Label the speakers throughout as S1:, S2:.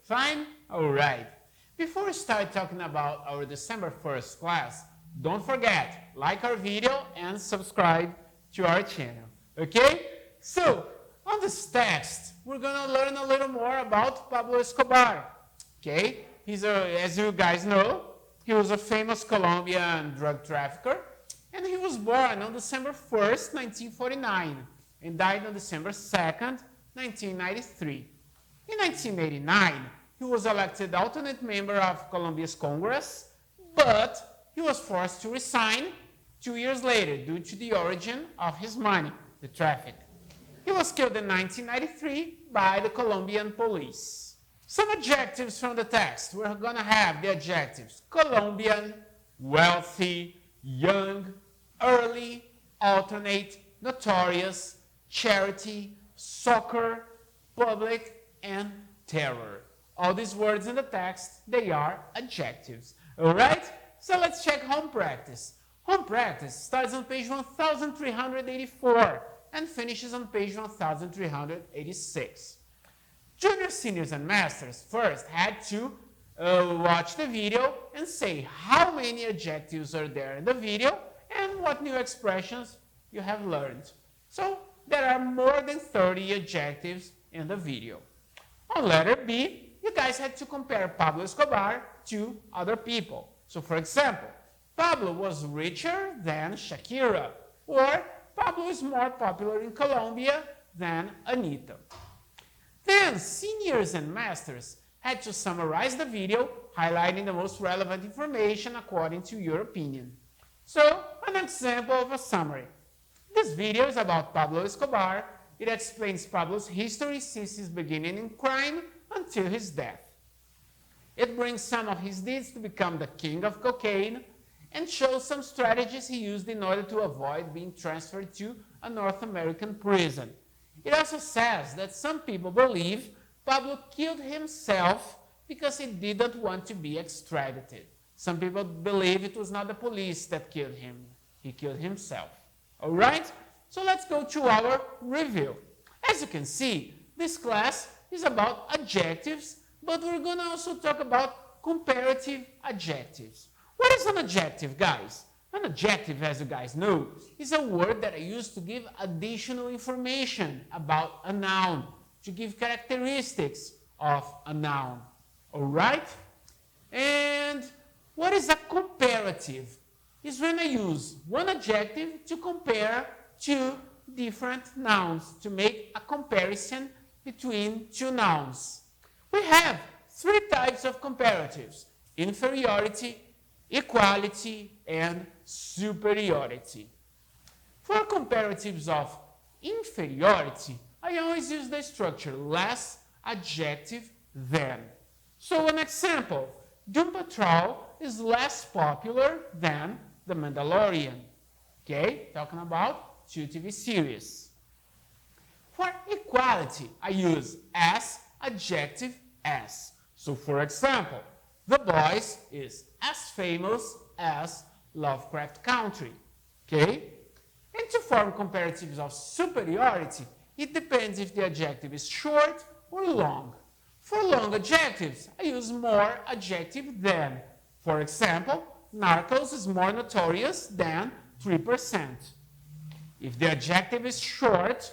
S1: Fine? Alright. Before we start talking about our December 1st class, don't forget, like our video and subscribe to our channel. Okay? So, on this text, we're going to learn a little more about Pablo Escobar. Okay? As you guys know, he was a famous Colombian drug trafficker, and he was born on December 1st, 1949, and died on December 2nd, 1993. In 1989, he was elected alternate member of Colombia's Congress, but he was forced to resign 2 years later due to the origin of his money, the traffic. He was killed in 1993 by the Colombian police. Some adjectives from the text. We're going to have the adjectives Colombian, wealthy, young, early, alternate, notorious, charity, soccer, public, and terror. All these words in the text, they are adjectives. Alright? So let's check home practice. Home practice starts on page 1384 and finishes on page 1386. Juniors, seniors, and masters first had to watch the video and say how many adjectives are there in the video and what new expressions you have learned. So there are more than 30 adjectives in the video. On letter B, you guys had to compare Pablo Escobar to other people. So for example, Pablo was richer than Shakira, or Pablo is more popular in Colombia than Anita. Then seniors and masters had to summarize the video, highlighting the most relevant information according to your opinion. So, an example of a summary. This video is about Pablo Escobar. It explains Pablo's history since his beginning in crime until his death. It brings some of his deeds to become the king of cocaine and shows some strategies he used in order to avoid being transferred to a North American prison. It also says that some people believe Pablo killed himself because he didn't want to be extradited. Some people believe it was not the police that killed him. He killed himself. Alright? So let's go to our review. As you can see, this class is about adjectives, but we're going to also talk about comparative adjectives. What is an adjective, guys? An adjective, as you guys know, is a word that I use to give additional information about a noun, to give characteristics of a noun. Alright? And what is a comparative? Is when I use one adjective to compare two different nouns, to make a comparison between two nouns. We have three types of comparatives: inferiority, equality, and superiority. For comparatives of inferiority, I always use the structure less adjective than. So an example, Doom Patrol is less popular than The Mandalorian. Okay, talking about two TV series. For equality, I use as adjective as. So for example, The Boys is as famous as Lovecraft Country. Okay? And to form comparatives of superiority, it depends if the adjective is short or long. For long adjectives, I use more adjective than. For example, Narcos is more notorious than 3%. If the adjective is short,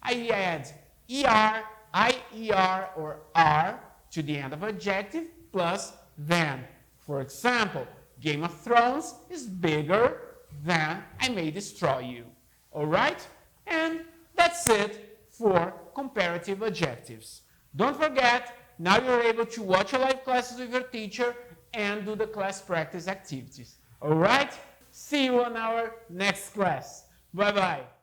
S1: I add ER, IER, or R to the end of adjective plus than. For example, Game of Thrones is bigger than I May Destroy You. Alright? And that's it for comparative adjectives. Don't forget, now you're able to watch your live classes with your teacher and do the class practice activities. Alright? See you on our next class. Bye-bye.